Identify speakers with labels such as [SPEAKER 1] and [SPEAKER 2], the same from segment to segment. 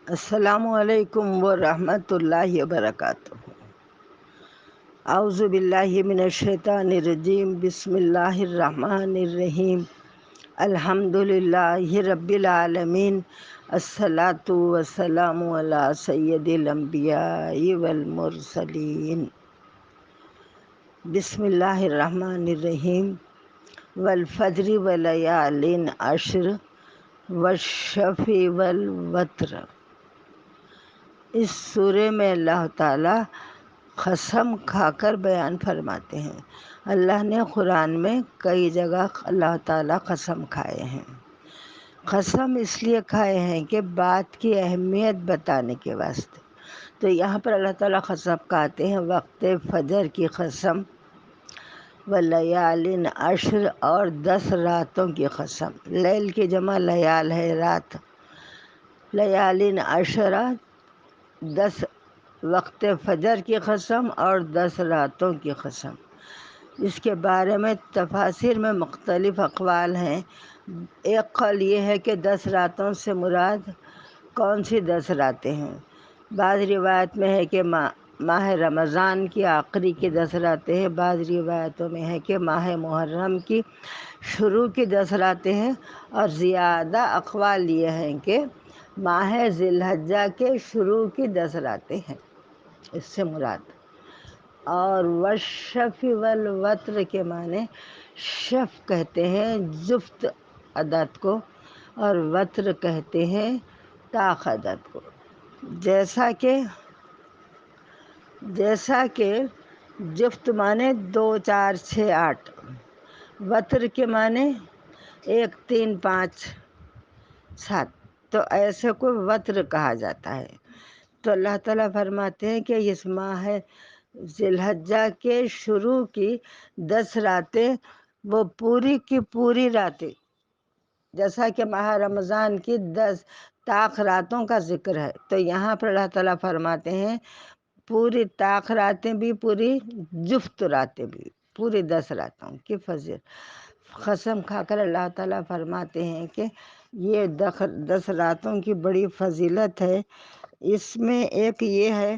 [SPEAKER 1] السلام علیکم ورحمۃ اللہ وبرکاتہ۔ اعوذ باللہ من الشیطان الرجیم، بسم اللہ الرحمن الرحیم، الحمد للہ رب العالمین، الصلاۃ والسلام علی سید الانبیاء والمرسلین۔ بسم اللہ الرحمن الرحیم، والفجر ولیال عشر والشفع والوتر۔ اس سورے میں اللہ تعالیٰ قسم کھا کر بیان فرماتے ہیں۔ اللہ نے قرآن میں کئی جگہ اللہ تعالیٰ قسم کھائے ہیں۔ قسم اس لیے کھائے ہیں کہ بات کی اہمیت بتانے کے واسطے۔ تو یہاں پر اللہ تعالیٰ قسم کھاتے ہیں وقت فجر کی قسم، ولیال عشر، اور 10 راتوں کی قسم۔ لیل کی جمع لیال ہے، رات۔ لیال عشرہ 10، وقت فجر کی قسم اور 10 راتوں کی قسم۔ اس کے بارے میں تفاسیر میں مختلف اقوال ہیں۔ ایک قول یہ ہے کہ 10 راتوں سے مراد کون سی 10 راتیں ہیں۔ بعض روایت میں ہے کہ ماہ رمضان کی آخری کی 10 راتیں ہیں، بعض روایتوں میں ہے کہ ماہ محرم کی شروع کی 10 راتیں ہیں، اور زیادہ اقوال یہ ہیں کہ ماہ ذی الحجہ کے شروع کی 10 راتیں ہیں اس سے مراد۔ اور والشفع والوتر کے معنی شف کہتے ہیں جفت عدد کو، اور وتر کہتے ہیں طاق عدد کو۔ جیسا کہ جفت معنی 2 4 6 8، وتر کے معنی 1 3 5 7، تو ایسے کو وتر کہا جاتا ہے۔ تو اللہ تعالیٰ فرماتے ہیں کہ اس ماہ ذی الحجہ کے شروع کی 10 راتیں وہ پوری کی پوری راتیں، جیسا کہ ماہ رمضان کی 10 طاق راتوں کا ذکر ہے، تو یہاں پر اللہ تعالیٰ فرماتے ہیں پوری طاق راتیں بھی، پوری جفت راتیں بھی، پوری 10 راتوں کی فضل قسم کھا کر اللہ تعالیٰ فرماتے ہیں کہ یہ 10 راتوں کی بڑی فضیلت ہے۔ اس میں ایک یہ ہے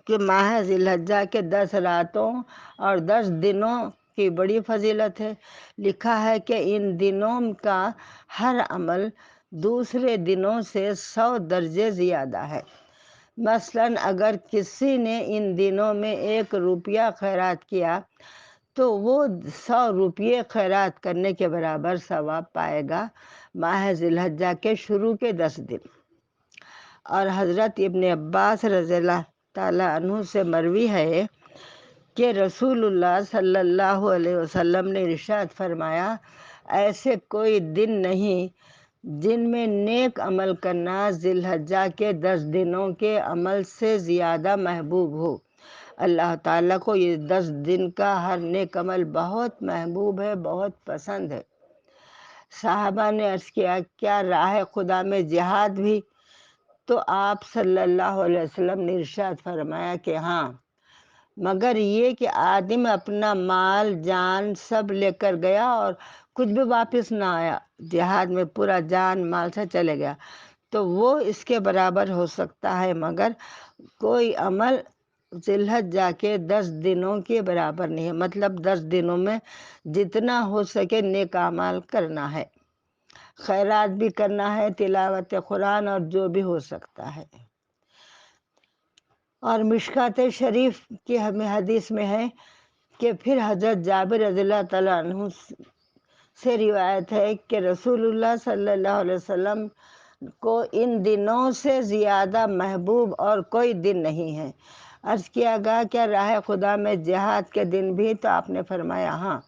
[SPEAKER 1] کہ ماہ ذی الحجہ کے 10 راتوں اور 10 دنوں کی بڑی فضیلت ہے۔ لکھا ہے کہ ان دنوں کا ہر عمل دوسرے دنوں سے 100 درجے زیادہ ہے۔ مثلاً اگر کسی نے ان دنوں میں 1 روپیہ خیرات کیا تو وہ 100 روپیے خیرات کرنے کے برابر ثواب پائے گا ماہ ذی الحجہ کے شروع کے 10 دن۔ اور حضرت ابن عباس رضی اللہ تعالیٰ عنہ سے مروی ہے کہ رسول اللہ صلی اللہ علیہ وسلم نے ارشاد فرمایا، ایسے کوئی دن نہیں جن میں نیک عمل کرنا ذی الحجہ کے 10 دنوں کے عمل سے زیادہ محبوب ہو۔ اللہ تعالیٰ کو یہ 10 دن کا ہر نیک عمل بہت محبوب ہے، بہت پسند ہے۔ صحابہ نے عرض کیا، کیا راہ خدا میں جہاد بھی؟ تو آپ صلی اللہ علیہ وسلم نے ارشاد فرمایا کہ ہاں، مگر یہ کہ آدم اپنا مال جان سب لے کر گیا اور کچھ بھی واپس نہ آیا، جہاد میں پورا جان مال سے چلے گیا، تو وہ اس کے برابر ہو سکتا ہے، مگر کوئی عمل ذی الحجہ کے 10 دنوں کے برابر نہیں ہے۔ مطلب 10 دنوں میں جتنا ہو سکے نیک اعمال کرنا ہے، خیرات بھی کرنا ہے، تلاوت قرآن اور جو بھی ہو سکتا ہے۔ اور مشکات شریف کی ہمیں حدیث میں ہے کہ پھر حضرت جابر رضی اللہ تعالیٰ عنہ سے روایت ہے کہ رسول اللہ صلی اللہ علیہ وسلم کو ان دنوں سے زیادہ محبوب اور کوئی دن نہیں ہے۔ عرض کیا گیا کہ راہ خدا میں جہاد کے دن بھی؟ تو آپ نے فرمایا ہاں،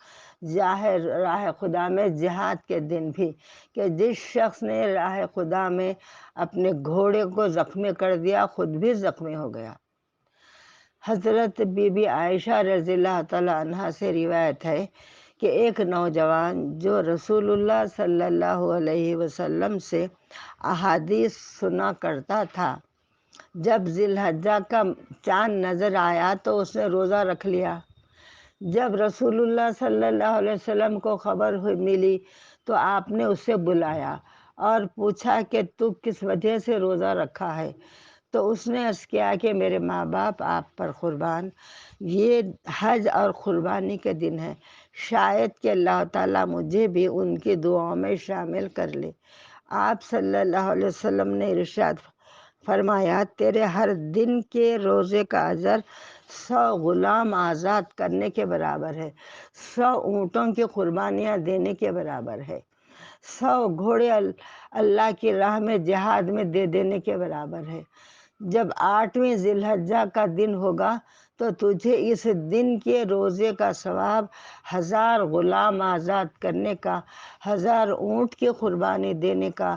[SPEAKER 1] راہ خدا میں جہاد کے دن بھی، کہ جس شخص نے راہ خدا میں اپنے گھوڑے کو زخمی کر دیا خود بھی زخمی ہو گیا۔ حضرت بی بی عائشہ رضی اللہ تعالیٰ عنہا سے روایت ہے کہ ایک نوجوان جو رسول اللہ صلی اللہ علیہ وسلم سے احادیث سنا کرتا تھا، جب ذی الحجہ کا چاند نظر آیا تو اس نے روزہ رکھ لیا۔ جب رسول اللہ صلی اللہ علیہ وسلم کو خبر ملی تو آپ نے اسے بلایا اور پوچھا کہ تو کس وجہ سے روزہ رکھا ہے؟ تو اس نے عرض کیا کہ میرے ماں باپ آپ پر قربان، یہ حج اور قربانی کے دن ہے، شاید کہ اللہ تعالیٰ مجھے بھی ان کی دعاؤں میں شامل کر لے۔ آپ صلی اللہ علیہ وسلم نے ارشاد فرمایا، تیرے ہر دن کے روزے کا اجر 100 غلام آزاد کرنے کے برابر ہے، 100 اونٹوں کی قربانیاں دینے کے برابر ہے، 100 گھوڑے اللہ کی راہ میں جہاد میں دے دینے کے برابر ہے۔ جب 8ویں ذی الحجہ کا دن ہوگا تو تجھے اس دن کے روزے کا ثواب 1000 غلام آزاد کرنے کا، 1000 اونٹ کی قربانی دینے کا،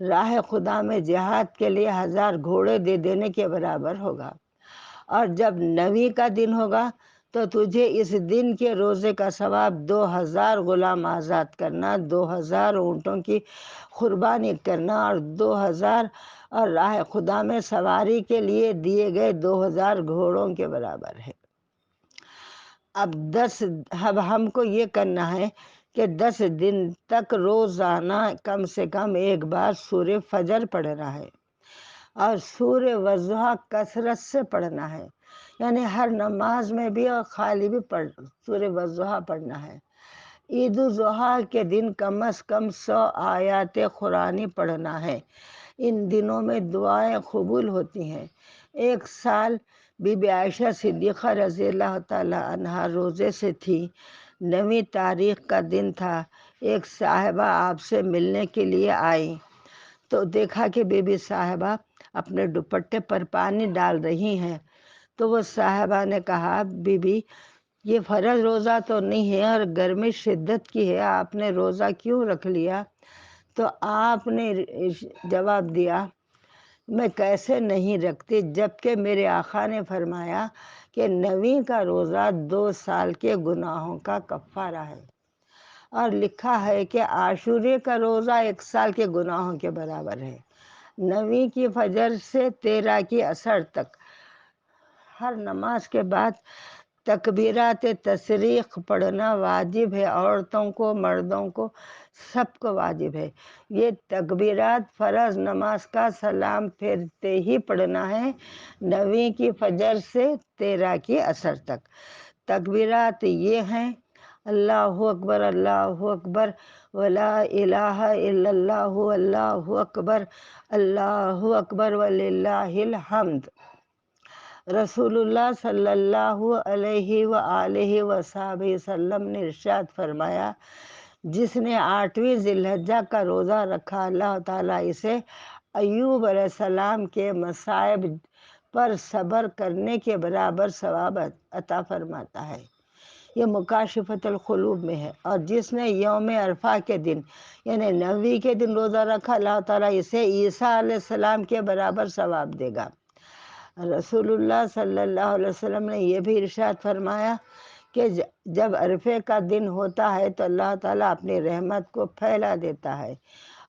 [SPEAKER 1] راہ خدا میں جہاد کے لیے 1000 گھوڑے دے دینے کے برابر ہوگا۔ اور جب 9ویں کا دن ہوگا تو تجھے اس دن کے روزے کا ثواب 2000 غلام آزاد کرنا، 2000 اونٹوں کی قربانی کرنا اور 2000 اور راہ خدا میں سواری کے لیے دیے گئے 2000 گھوڑوں کے برابر ہے۔ اب ہم کو یہ کرنا ہے کہ 10 دن تک روزانہ کم سے کم ایک بار سورہ فجر پڑھنا ہے اور سورہ والضحیٰ کثرت سے پڑھنا ہے، یعنی ہر نماز میں بھی اور خالی بھی سورہ والضحیٰ پڑھنا ہے۔ عید الاضحیٰ کے دن کم از کم 100 آیات قرآنی پڑھنا ہے۔ ان دنوں میں دعائیں قبول ہوتی ہیں۔ ایک سال بی بی عائشہ صدیقہ رضی اللہ تعالی عنہا روزے سے تھی۔ 9ویں تاریخ کا دن تھا۔ ایک صاحبہ آپ سے ملنے کے لیے آئی تو دیکھا کہ بی بی صاحبہ اپنے دوپٹے پر پانی ڈال رہی ہیں، تو وہ صاحبہ نے کہا، بی بی یہ فرض روزہ تو نہیں ہے اور گرمی شدت کی ہے، آپ نے روزہ کیوں رکھ لیا؟ تو آپ نے جواب دیا، میں کیسے نہیں رکھتی جبکہ میرے آقا نے فرمایا کہ 9ویں کا روزہ 2 سال کے گناہوں کا کفارہ ہے، اور لکھا ہے کہ عاشورے کا روزہ 1 سال کے گناہوں کے برابر ہے۔ 9ویں کی فجر سے 13 کی عصر تک ہر نماز کے بعد تکبیرات تشریق پڑھنا واجب ہے، عورتوں کو، مردوں کو، سب کو واجب ہے۔ یہ تکبیرات فرض نماز کا سلام پھیرتے ہی پڑھنا ہے، 9ویں کی فجر سے 13 کی عصر تک۔ تکبیرات یہ ہیں، اللہ اکبر، اللہ اکبر، ولا الہ الا اللہ، اللہ اکبر، اللہ اکبر وللہ الحمد۔ رسول اللہ صلی اللہ علیہ وآلہ وسلم نے ارشاد فرمایا، جس نے 8ویں ذی الحجہ کا روزہ رکھا، اللہ تعالیٰ اسے ایوب علیہ السلام کے مصائب پر صبر کرنے کے برابر ثواب عطا فرماتا ہے۔ یہ مکاشفۃ القلوب میں ہے۔ اور جس نے یوم عرفہ کے دن یعنی 9ویں کے دن روزہ رکھا، اللہ تعالیٰ اسے عیسیٰ علیہ السلام کے برابر ثواب دے گا۔ رسول اللہ صلی اللہ علیہ وسلم نے یہ بھی ارشاد فرمایا کہ جب عرفے کا دن ہوتا ہے تو اللہ تعالیٰ اپنی رحمت کو پھیلا دیتا ہے،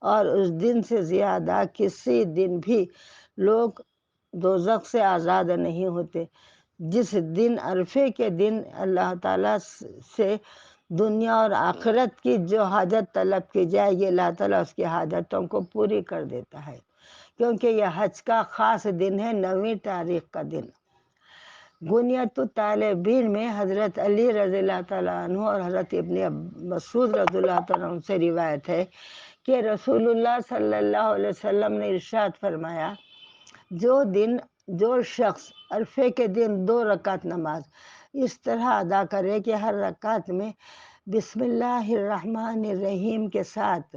[SPEAKER 1] اور اس دن سے زیادہ کسی دن بھی لوگ دوزخ سے آزاد نہیں ہوتے۔ جس دن عرفے کے دن اللہ تعالیٰ سے دنیا اور آخرت کی جو حاجت طلب کی جائے گی، اللہ تعالیٰ اس کی حاجتوں کو پوری کر دیتا ہے، کیونکہ یہ حج کا خاص دن ہے، 9ویں تاریخ کا دن۔ بنیت الطالبین میں حضرت علی رضی اللہ تعالیٰ عنہ اور حضرت ابن مسعود رضی اللہ تعالیٰ عنہ سے روایت ہے کہ رسول اللہ صلی اللہ علیہ وسلم نے ارشاد فرمایا، جو شخص عرفے کے دن 2 رکعت نماز اس طرح ادا کرے کہ ہر رکعت میں بسم اللہ الرحمن الرحیم کے ساتھ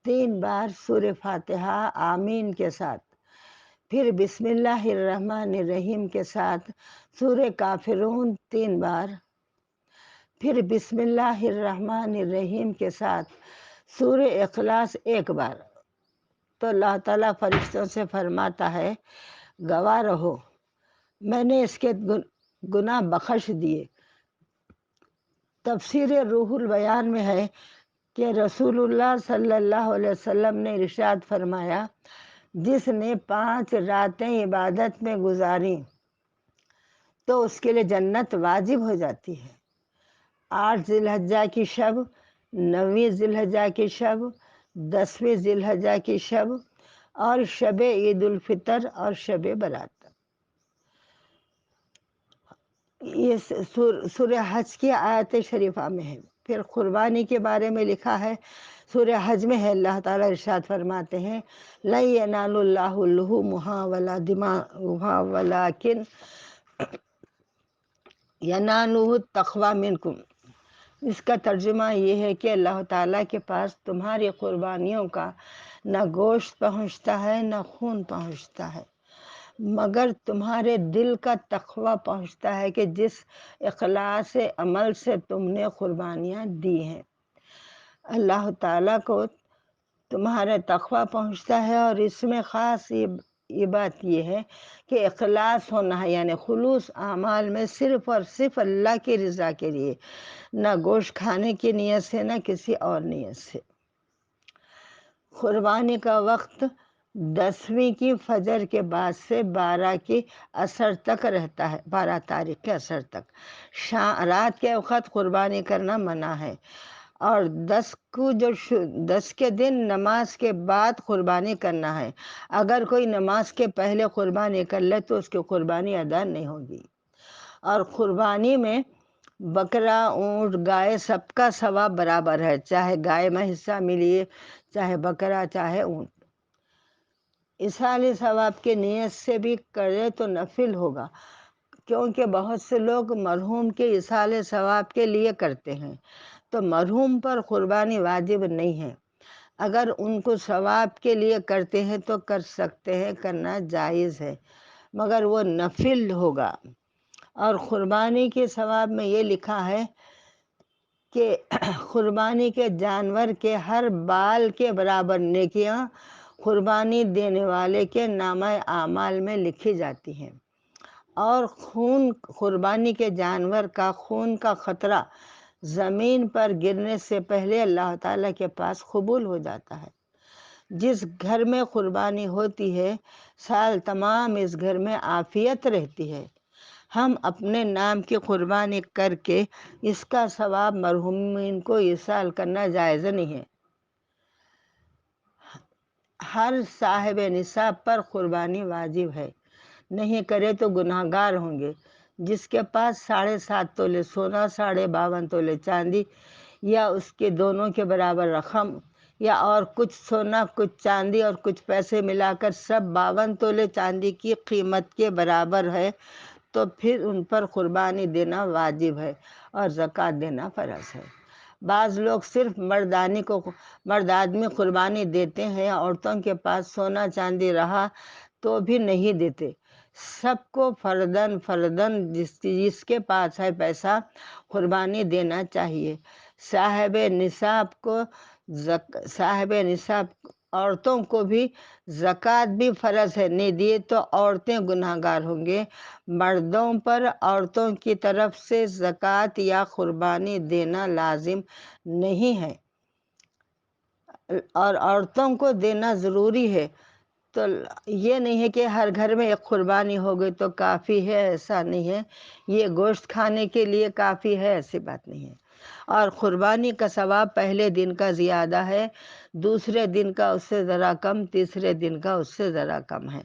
[SPEAKER 1] 3 بار سورہ فاتحہ آمین کے ساتھ، پھر بسم اللہ الرحمن الرحیم کے ساتھ سورہ کافرون 3 بار، پھر بسم اللہ الرحمن الرحیم کے ساتھ سورہ اخلاص 1 بار، تو اللہ تعالیٰ فرشتوں سے فرماتا ہے، گواہ رہو میں نے اس کے گناہ بخش دیے۔ تفسیر روح البیان میں ہے کہ رسول اللہ صلی اللہ علیہ وسلم نے ارشاد فرمایا، جس نے 5 راتیں عبادت میں گزاری تو اس کے لیے جنت واجب ہو جاتی ہے۔ 8 ذی الحجہ کی شب، 9ویں ذی الحجہ کی شب، 10ویں ذی الحجہ کی شب اور شب عید الفطر اور شب برات۔ یہ سورہ حج کی آیت شریفہ میں ہے۔ پھر قربانی کے بارے میں لکھا ہے، سورہ حج میں ہے، اللہ تعالیٰ ارشاد فرماتے ہیں لَن يَنَالَ اللَّهُ لُحُومُهَا وَلَا دِمَاؤُهَا وَلَٰكِنْ يَنَالُهُ التَّقْوَىٰ مِنكُمْ۔ اس کا ترجمہ یہ ہے کہ اللہ تعالیٰ کے پاس تمہاری قربانیوں کا نہ گوشت پہنچتا ہے نہ خون پہنچتا ہے، مگر تمہارے دل کا تقویٰ پہنچتا ہے کہ جس اخلاص عمل سے تم نے قربانیاں دی ہیں، اللہ تعالیٰ کو تمہارا تقویٰ پہنچتا ہے۔ اور اس میں خاص یہ بات یہ ہے کہ اخلاص ہونا ہے، یعنی خلوص اعمال میں صرف اور صرف اللہ کی رضا کے لیے، نہ گوشت کھانے کی نیت سے نہ کسی اور نیت سے۔ قربانی کا وقت 10ویں کی فجر کے بعد سے 12 کی عصر تک رہتا ہے، 12 تاریخ کے عصر تک۔ رات کے وقت قربانی کرنا منع ہے، اور 10 کے دن نماز کے بعد قربانی کرنا ہے۔ اگر کوئی نماز کے پہلے قربانی کر لے تو اس کی قربانی ادا نہیں ہوگی۔ اور قربانی میں بکرا، اونٹ، گائے سب کا ثواب برابر ہے، چاہے گائے میں حصہ ملیے، چاہے بکرا، چاہے اونٹ۔ ایصال ثواب کی نیت سے بھی کرے تو نفل ہوگا، کیونکہ بہت سے لوگ مرحوم کے ایصال ثواب کے لیے کرتے ہیں، تو مرحوم پر قربانی واجب نہیں ہے۔ اگر ان کو ثواب کے لیے کرتے ہیں تو کر سکتے ہیں، کرنا جائز ہے، مگر وہ نفل ہوگا۔ اور قربانی کے ثواب میں یہ لکھا ہے کہ قربانی کے جانور کے ہر بال کے برابر نیکیاں قربانی دینے والے کے نامہ اعمال میں لکھی جاتی ہیں، اور قربانی کے جانور کا خون کا قطرہ زمین پر گرنے سے پہلے اللہ تعالیٰ کے پاس قبول ہو جاتا ہے۔ جس گھر میں قربانی ہوتی ہے، سال تمام اس گھر میں عافیت رہتی ہے۔ ہم اپنے نام کی قربانی کر کے اس کا ثواب مرحومین کو ایصال کرنا جائز نہیں ہے۔ ہر صاحب نصاب پر قربانی واجب ہے، نہیں کرے تو گناہ گار ہوں گے۔ جس کے پاس 7.5 تولے سونا، 52.5 تولے چاندی، یا اس کے دونوں کے برابر رقم، یا اور کچھ سونا، کچھ چاندی اور کچھ پیسے ملا کر سب 52 تولے چاندی کی قیمت کے برابر ہے، تو پھر ان پر قربانی دینا واجب ہے اور زکوٰۃ دینا فرض ہے۔ بعض لوگ صرف مرد آدمی قربانی دیتے ہیں، عورتوں کے پاس سونا چاندی رہا تو بھی نہیں دیتے۔ سب کو فرداً جس کے پاس ہے پیسہ قربانی دینا چاہیے۔ صاحب نصاب عورتوں کو بھی زکوٰۃ بھی فرض ہے، نہیں دیے تو عورتیں گناہ گار ہوں گے۔ مردوں پر عورتوں کی طرف سے زکوٰۃ یا قربانی دینا لازم نہیں ہے، اور عورتوں کو دینا ضروری ہے۔ تو یہ نہیں ہے کہ ہر گھر میں ایک قربانی ہو گئی تو کافی ہے، ایسا نہیں ہے۔ یہ گوشت کھانے کے لیے کافی ہے، ایسی بات نہیں ہے۔ اور قربانی کا ثواب پہلے دن کا زیادہ ہے، دوسرے دن کا اس سے ذرا کم، تیسرے دن کا اس سے ذرا کم ہے۔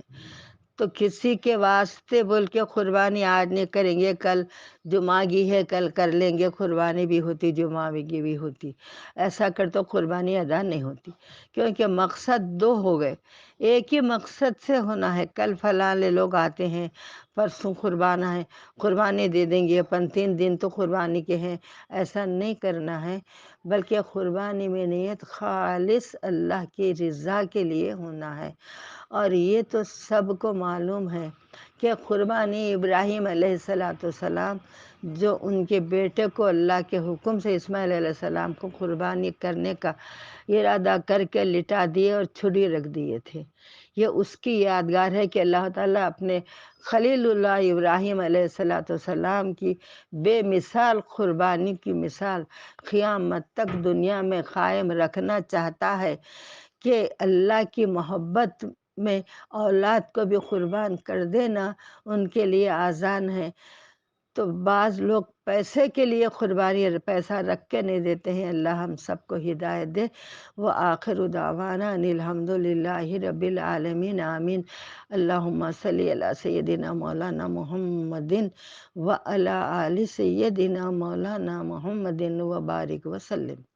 [SPEAKER 1] تو کسی کے واسطے بول کے قربانی آج نہیں کریں گے، کل جمعہ گی ہے کل کر لیں گے، قربانی بھی ہوتی جمعہ کی بھی ہوتی، ایسا کر تو قربانی ادا نہیں ہوتی، کیونکہ مقصد 2 ہو گئے۔ ایک ہی مقصد سے ہونا ہے، کل فلاں لوگ آتے ہیں، پرسوں قربانی دے دیں گے، 3 دن تو قربانی کے ہیں، ایسا نہیں کرنا ہے، بلکہ قربانی میں نیت خالص اللہ کی رضا کے لیے ہونا ہے۔ اور یہ تو سب کو معلوم ہے کہ قربانی ابراہیم علیہ السلام جو ان کے بیٹے کو اللہ کے حکم سے اسماعیل علیہ السلام کو قربانی کرنے کا ارادہ کر کے لٹا دیے اور چھری رکھ دیے تھے، یہ اس کی یادگار ہے کہ اللہ تعالیٰ اپنے خلیل اللہ ابراہیم علیہ السلام کی بے مثال قربانی کی مثال قیامت تک دنیا میں قائم رکھنا چاہتا ہے، کہ اللہ کی محبت میں اولاد کو بھی قربان کر دینا ان کے لیے آسان ہے۔ تو بعض لوگ پیسے کے لیے قربانی پیسہ رکھ کے نہیں دیتے ہیں۔ اللہ ہم سب کو ہدایت دے۔ وآخر دعوانا ان الحمد للہ رب العالمین آمین۔ اللہم صلی علی سیدنا مولانا محمد وعلی آل سیدنا مولانا محمد وبارک وسلم۔